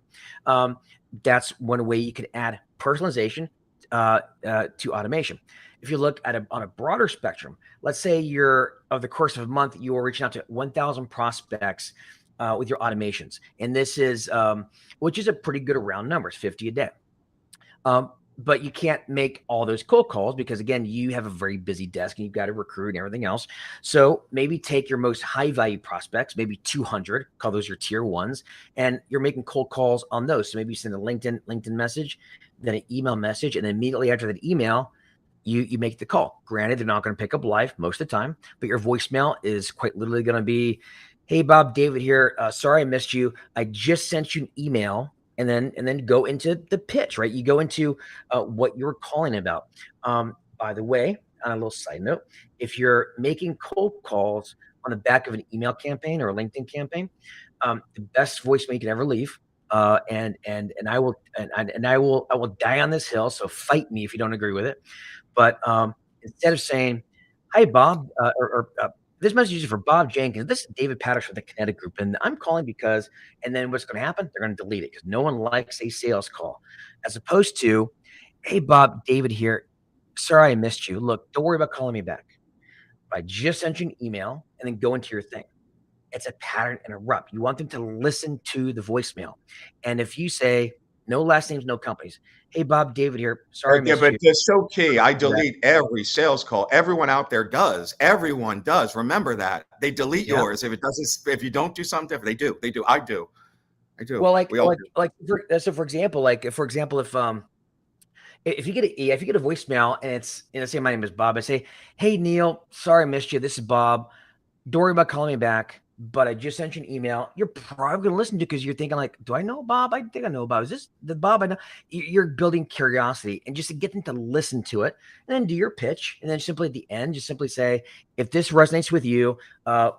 That's one way you could add personalization to automation. If you look at on a broader spectrum, let's say over the course of a month, you are reaching out to 1,000 prospects with your automations. And this is, which is a pretty good round numbers, 50 a day. But you can't make all those cold calls because, again, you have a very busy desk and you've got to recruit and everything else. So maybe take your most high value prospects, maybe 200, call those your tier ones, and you're making cold calls on those. So maybe you send a LinkedIn message, then an email message, and then immediately after that email, you make the call. Granted, they're not going to pick up live most of the time, but your voicemail is quite literally going to be, "Hey, Bob, David here. Sorry I missed you. I just sent you an email." And then go into the pitch, right? You go into what you're calling about. By the way, on a little side note, if you're making cold calls on the back of an email campaign or a LinkedIn campaign, the best voicemail you can ever leave. And I will die on this hill. So fight me if you don't agree with it. But instead of saying, "Hi, Bob," this message is for Bob Jenkins. This is David Patterson with the Kinetic Group, and I'm calling because, and then what's going to happen? They're going to delete it because no one likes a sales call, as opposed to, "Hey, Bob, David here. Sorry I missed you. Look, don't worry about calling me back. I just sent you an email," and then go into your thing. It's a pattern interrupt. You want them to listen to the voicemail. And if you say, no last names, no companies, "Hey, Bob, David here. Sorry I missed but you." it's so key. I delete every sales call. Everyone out there does. Everyone does. Remember that. They delete yours if you don't do something different. They do. I do. Well, for example, if you get a voicemail and it's, say my name is Bob, I say, "Hey, Neil, sorry I missed you. This is Bob. Don't worry about calling me back, but I just sent you an email." You're probably going to listen to, because you're thinking like, "Do I know Bob? I think I know Bob. Is this the Bob I know?" You're building curiosity, and just to get them to listen to it, and then do your pitch. And then simply at the end, just simply say, "If this resonates with you, I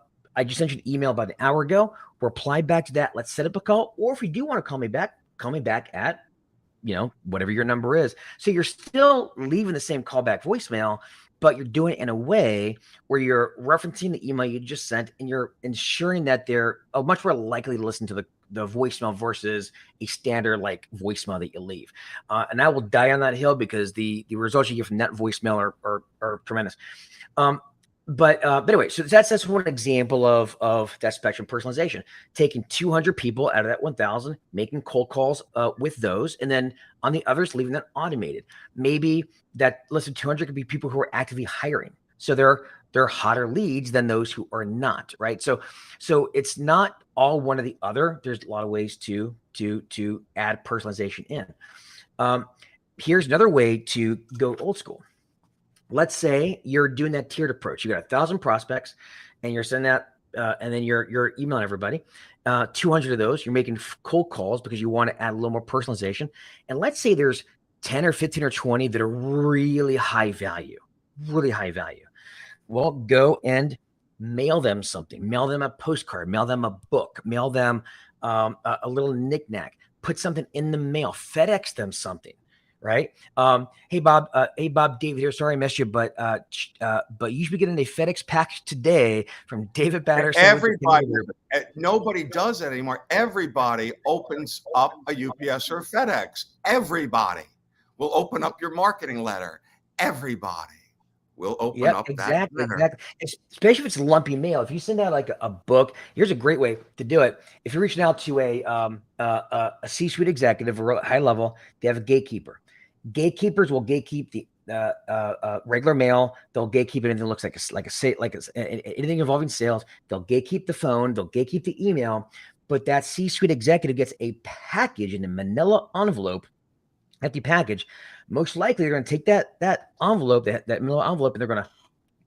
just sent you an email about an hour ago. Reply back to that. Let's set up a call. Or if you do want to call me back at, whatever your number is." So you're still leaving the same callback voicemail, but you're doing it in a way where you're referencing the email you just sent, and you're ensuring that they're much more likely to listen to the voicemail versus a standard like voicemail that you leave. And I will die on that hill because the results you get from that voicemail are tremendous. But anyway, so that's one example of that spectrum personalization, taking 200 people out of that 1,000, making cold calls with those, and then on the others, leaving that automated. Maybe that list of 200 could be people who are actively hiring. So they're hotter leads than those who are not, right? So it's not all one or the other. There's a lot of ways to add personalization in. Here's another way to go old school. Let's say you're doing that tiered approach. You got 1,000 prospects, and you're sending that, and then you're emailing everybody. 200 of those, you're making cold calls because you want to add a little more personalization. And let's say there's 10 or 15 or 20 that are really high value. Well, go and mail them something, mail them a postcard, mail them a book, mail them a little knickknack, put something in the mail, FedEx them something, right? Hey Bob, David here. Sorry I missed you, but you should be getting a FedEx package today from David Batterson. Everybody, nobody does that anymore. Everybody opens up a UPS or a FedEx. Everybody will open up your marketing letter. Everybody will open up that letter. Exactly. Especially if it's lumpy mail. If you send out like a book, here's a great way to do it. If you're reaching out to a C-suite executive or high level, they have a gatekeeper. Gatekeepers will gatekeep the regular mail. They'll gatekeep anything that looks anything involving sales. They'll gatekeep the phone. They'll gatekeep the email. But that C-suite executive gets a package in a manila envelope. Empty package. Most likely, they're going to take that envelope, that manila envelope, and they're going to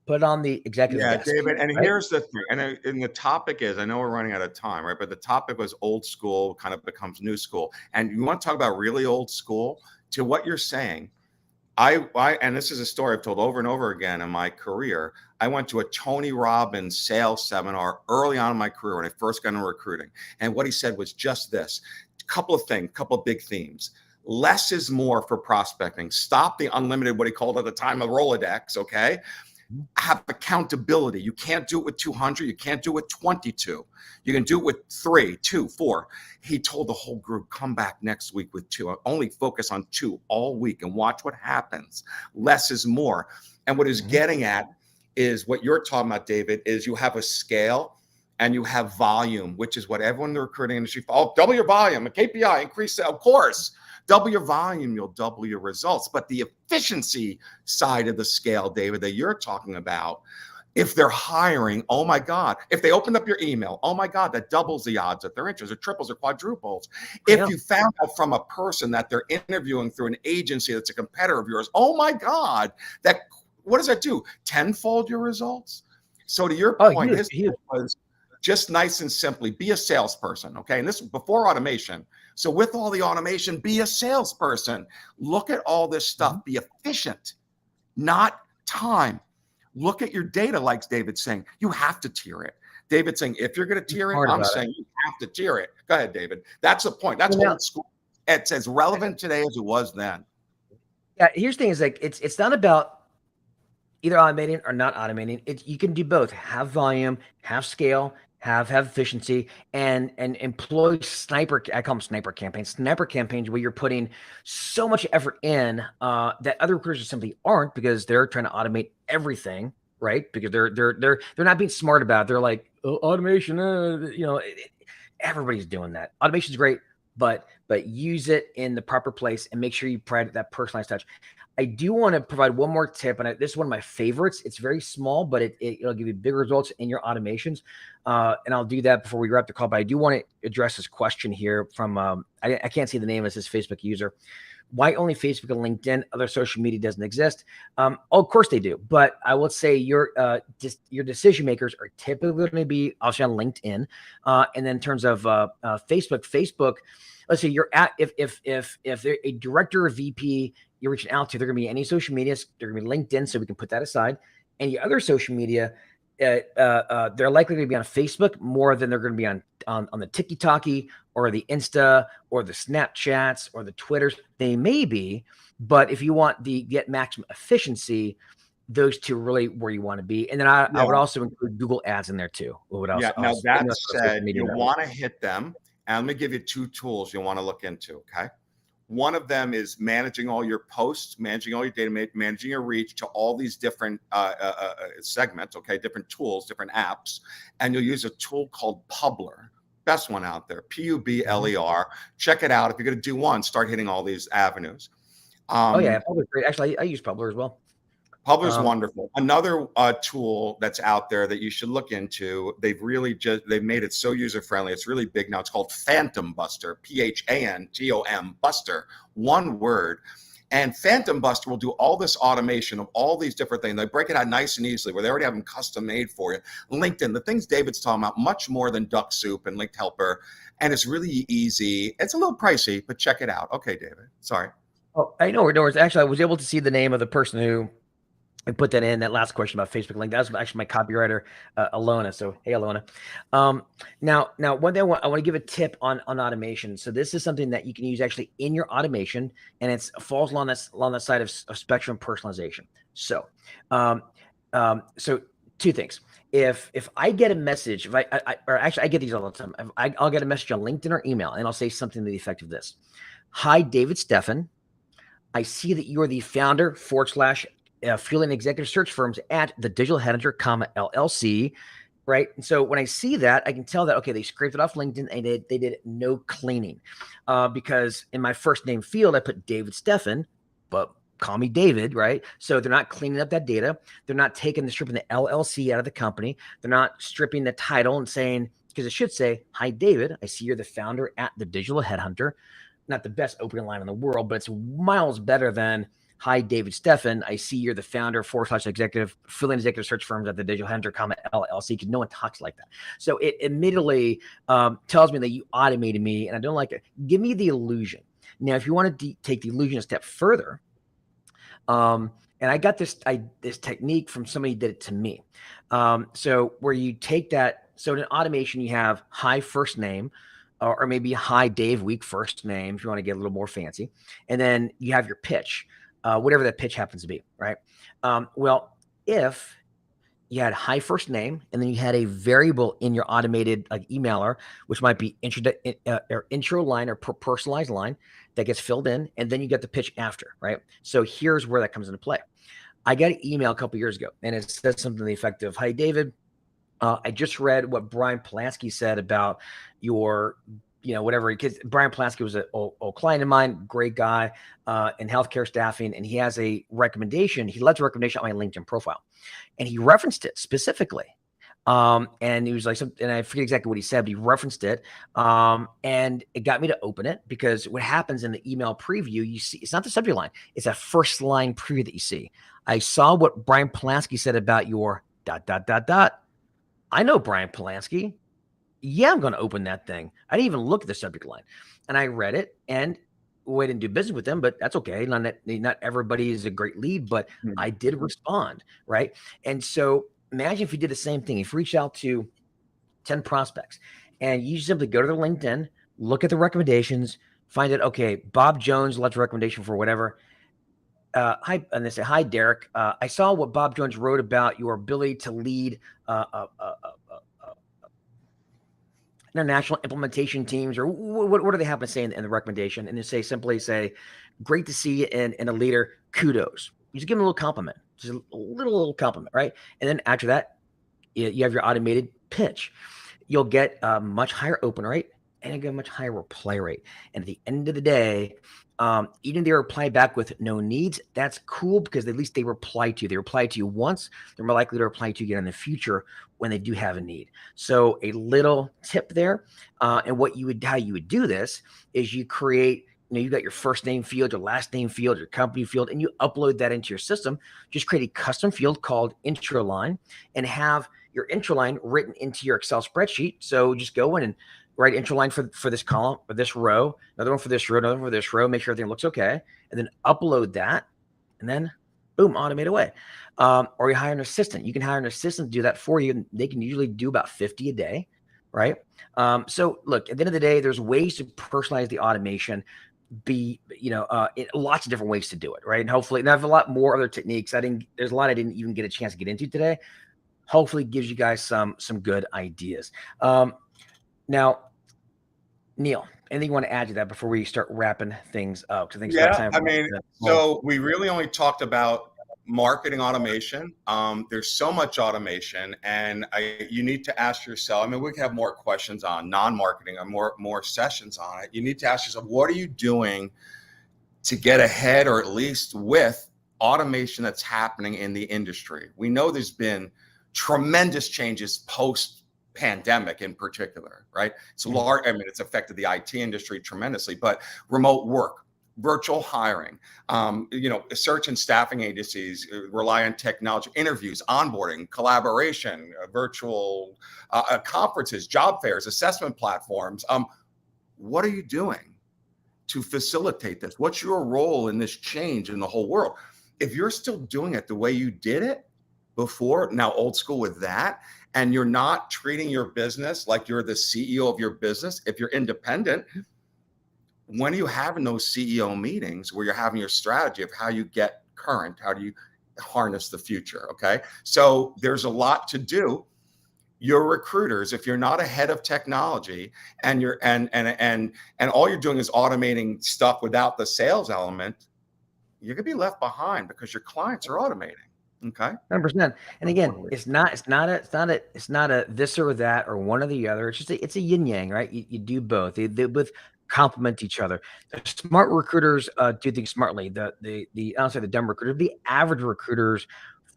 put it on the executive desk. David, and here's the thing, and the topic is, I know we're running out of time, right? But the topic was old school kind of becomes new school. And you want to talk about really old school? To what you're saying, I and this is a story I've told over and over again in my career. I went to a Tony Robbins sales seminar early on in my career when I first got into recruiting. And what he said was just this, couple of big themes. Less is more for prospecting. Stop the unlimited, what he called at the time, a Rolodex, okay? Have accountability. You can't do it with 200. You can't do it with 22. You can do it with 3, 2, 4. He told the whole group, come back next week with 2. I'll only focus on 2 all week and watch what happens. Less is more. And what he's getting at is what you're talking about, David, is you have a scale and you have volume, which is what everyone in the recruiting industry, double your volume, a KPI, increase, of course. Double your volume, you'll double your results. But the efficiency side of the scale, David, that you're talking about, if they're hiring, oh my God, if they opened up your email, oh my God, that doubles the odds that they're interested, or triples or quadruples. If you found out from a person that they're interviewing through an agency that's a competitor of yours, oh my God, what does that do? Tenfold your results? So to your point, his was just nice and simply, be a salesperson, okay? And this was before automation. So with all the automation, be a salesperson. Look at all this stuff. Be efficient, not time. Look at your data, like David's saying. You have to tier it. David's saying, if you're going to tier it, I'm saying you have to tier it. Go ahead, David. That's the point. That's old school. It's as relevant today as it was then. Yeah, here's the thing is like, it's not about either automating or not automating. You can do both. Have volume, have scale, have efficiency, and employ I call them sniper campaigns where you're putting so much effort in that other recruiters simply aren't, because they're trying to automate everything, right? Because they're not being smart about it. They're like, oh, automation, everybody's doing that. Automation's great, but use it in the proper place and make sure you provide that personalized touch. I do want to provide one more tip, and this is one of my favorites. It's very small, but it'll give you big results in your automations. And I'll do that before we wrap the call. But I do want to address this question here from I can't see the name of this Facebook user. Why only Facebook and LinkedIn? Other social media doesn't exist. Of course they do, but I will say your decision makers are typically going to be obviously on LinkedIn, and then in terms of Facebook. Let's say you're at if they're a director or VP you're reaching out to, they're going to be any social media. They're going to be LinkedIn, so we can put that aside. And your other social media, they're likely to be on Facebook more than they're going to be on the TikTok or the Insta or the Snapchats or the Twitters. They may be, but if you want get maximum efficiency, those two are really where you want to be. And then I would also include Google Ads in there too. Now that said, you want to hit them. And let me give you 2 tools you'll want to look into, okay? One of them is managing all your posts, managing all your data, managing your reach to all these different segments, okay? Different tools, different apps. And you'll use a tool called Publer. Best one out there, Publer. Check it out. If you're going to do one, start hitting all these avenues. Publer's great. Actually, I use Publer as well. Publer's wonderful. Another tool that's out there that you should look into, they've made it so user-friendly. It's really big now. It's called Phantom Buster, Phantom Buster, one word. And Phantom Buster will do all this automation of all these different things. They break it out nice and easily where they already have them custom made for you. LinkedIn, the things David's talking about, much more than Duck Soup and Linked Helper. And it's really easy. It's a little pricey, but check it out. Okay, David. Sorry. Oh, I know. Actually, I was able to see the name of the person who I put that in that last question about Facebook link. That was actually my copywriter, Alona. So hey, Alona. Now one thing I want to give a tip on automation. So this is something that you can use actually in your automation, and it falls along that side of spectrum personalization. So, so two things. If I get a message, if I get these all the time. I'll get a message on LinkedIn or email, and I'll say something to the effect of this: "Hi, David Steffen. I see that you are the founder / fueling executive search firms at the Digital Headhunter, LLC, right?" And so when I see that, I can tell that, okay, they scraped it off LinkedIn and they did no cleaning, because in my first name field, I put David Steffen, but call me David, right? So they're not cleaning up that data. They're not stripping the LLC out of the company. They're not stripping the title and saying, because it should say, "Hi, David. I see you're the founder at the Digital Headhunter." Not the best opening line in the world, but it's miles better than, "Hi, David Steffen. I see you're the founder / executive, filling executive search firms at the Digital Hunter, LLC," because no one talks like that. So it immediately tells me that you automated me, and I don't like it. Give me the illusion. Now, if you want to take the illusion a step further, and I got this technique from somebody who did it to me. So where you take that, so in automation, you have "Hi, first name," or maybe "Hi, Dave, week, first name," if you want to get a little more fancy. And then you have your pitch, whatever that pitch happens to be, right? Well, if you had "Hi, first name," and then you had a variable in your automated like emailer, which might be intro line or personalized line that gets filled in, and then you get the pitch after, right? So here's where that comes into play. I got an email a couple years ago, and it said something to the effect of, "Hi, David. I just read what Brian Polanski said about your, whatever." Because Brian Polanski was an old client of mine, great guy in healthcare staffing, and he has a recommendation. He left a recommendation on my LinkedIn profile, and he referenced it specifically. And he was like, and I forget exactly what he said, but he referenced it. And it got me to open it, because what happens in the email preview, you see, it's not the subject line, it's a first line preview that you see. I saw what Brian Polanski said about your ... I know Brian Polanski. Yeah, I'm going to open that thing. I didn't even look at the subject line, and I read it, and we didn't do business with them, but that's okay. Not everybody is a great lead, but I did respond, right? And so imagine if you did the same thing. If you reached out to 10 prospects and you simply go to their LinkedIn, look at the recommendations, find it, okay, Bob Jones left a recommendation for whatever. Hi, and they say, "Hi, Derek. I saw what Bob Jones wrote about your ability to lead international implementation teams," or what do they happen to say in the recommendation? And they simply say, "Great to see you in a leader. Kudos." You just give them a little compliment, just a little compliment, right? And then after that, you have your automated pitch. You'll get a much higher open rate, and you get a much higher reply rate. And at the end of the day, even if they reply back with no needs, that's cool, because at least they reply to you. They reply to you once, they're more likely to reply to you again in the future when they do have a need. So a little tip there, and how you would do this is you create, you got your first name field, your last name field, your company field, and you upload that into your system. Just create a custom field called intro line, and have your intro line written into your Excel spreadsheet. So just go in and write intro line for this column, or this row, another one for this row, another one for this row, make sure everything looks okay, and then upload that, and then boom, automate away. Or you hire an assistant. You can hire an assistant to do that for you, and they can usually do about 50 a day, right? So look, at the end of the day, there's ways to personalize the automation. Lots of different ways to do it, right? And hopefully, and I have a lot more other techniques. There's a lot I didn't even get a chance to get into today. Hopefully, it gives you guys some good ideas. Now, Neil, anything you want to add to that before we start wrapping things up? Yeah, I mean, so we really only talked about marketing automation. There's so much automation, and you need to ask yourself, I mean, we can have more questions on non-marketing or more sessions on it. You need to ask yourself, what are you doing to get ahead, or at least with automation that's happening in the industry? We know there's been tremendous changes post-pandemic in particular, right? So it's affected the IT industry tremendously, but remote work, virtual hiring, search and staffing agencies rely on technology, interviews, onboarding, collaboration, virtual conferences, job fairs, assessment platforms. What are you doing to facilitate this? What's your role in this change in the whole world? if you're still doing it the way you did it before, now old school with that, and you're not treating your business like you're the CEO of your business, if you're independent, when are you having those CEO meetings where you're having your strategy of how you get current, how do you harness the future? Okay. So there's a lot to do. Your recruiters, if you're not ahead of technology and you're and all you're doing is automating stuff without the sales element, you're gonna be left behind because your clients are automating. Okay. 100%. And again, it's not a this or that or one or the other. It's a yin yang, right? You do both. They both complement each other. The smart recruiters do things smartly. I don't say the dumb recruiters, the average recruiters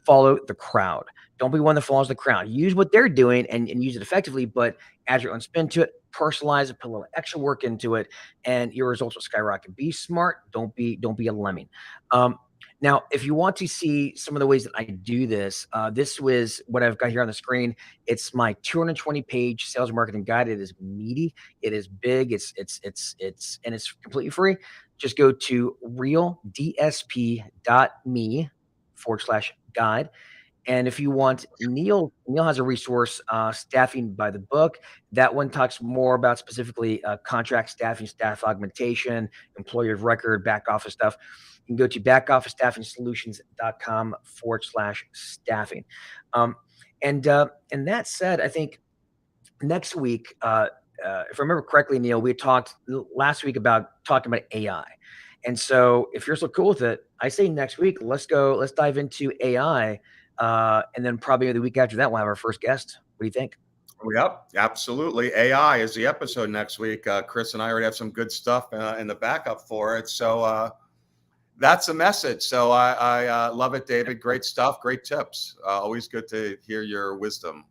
follow the crowd. Don't be one that follows the crowd. Use what they're doing and use it effectively, but add your own spin to it, personalize it, put a little extra work into it, and your results will skyrocket. Be smart. Don't be a lemming. Now, if you want to see some of the ways that I do this, this was what I've got here on the screen. It's my 220-page sales marketing guide. It is meaty. It is big. And it's completely free. Just go to realdsp.me/guide. And if you want, Neil has a resource, Staffing by the Book. That one talks more about specifically contract staffing, staff augmentation, employer of record, back office stuff. You can go to backofficestaffingsolutions.com/staffing. And that said, I think next week, if I remember correctly, Neil, we talked last week about talking about AI. And so if you're so cool with it, I say next week, let's dive into AI. And then probably the week after that, we'll have our first guest. What do you think? Yep, absolutely. AI is the episode next week. Chris and I already have some good stuff in the backup for it. So that's the message. So I love it, David. Great stuff. Great tips. Always good to hear your wisdom.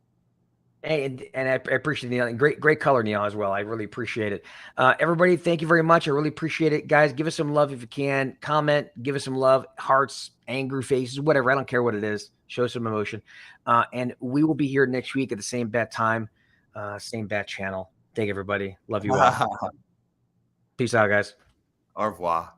Hey, and I appreciate Neil. And great color, Neil, as well. I really appreciate it. Everybody, thank you very much. I really appreciate it. Guys, give us some love if you can. Comment, give us some love, hearts, angry faces, whatever. I don't care what it is. Show some emotion. And we will be here next week at the same bat time, same bat channel. Thank you, everybody. Love you all. Peace out, guys. Au revoir.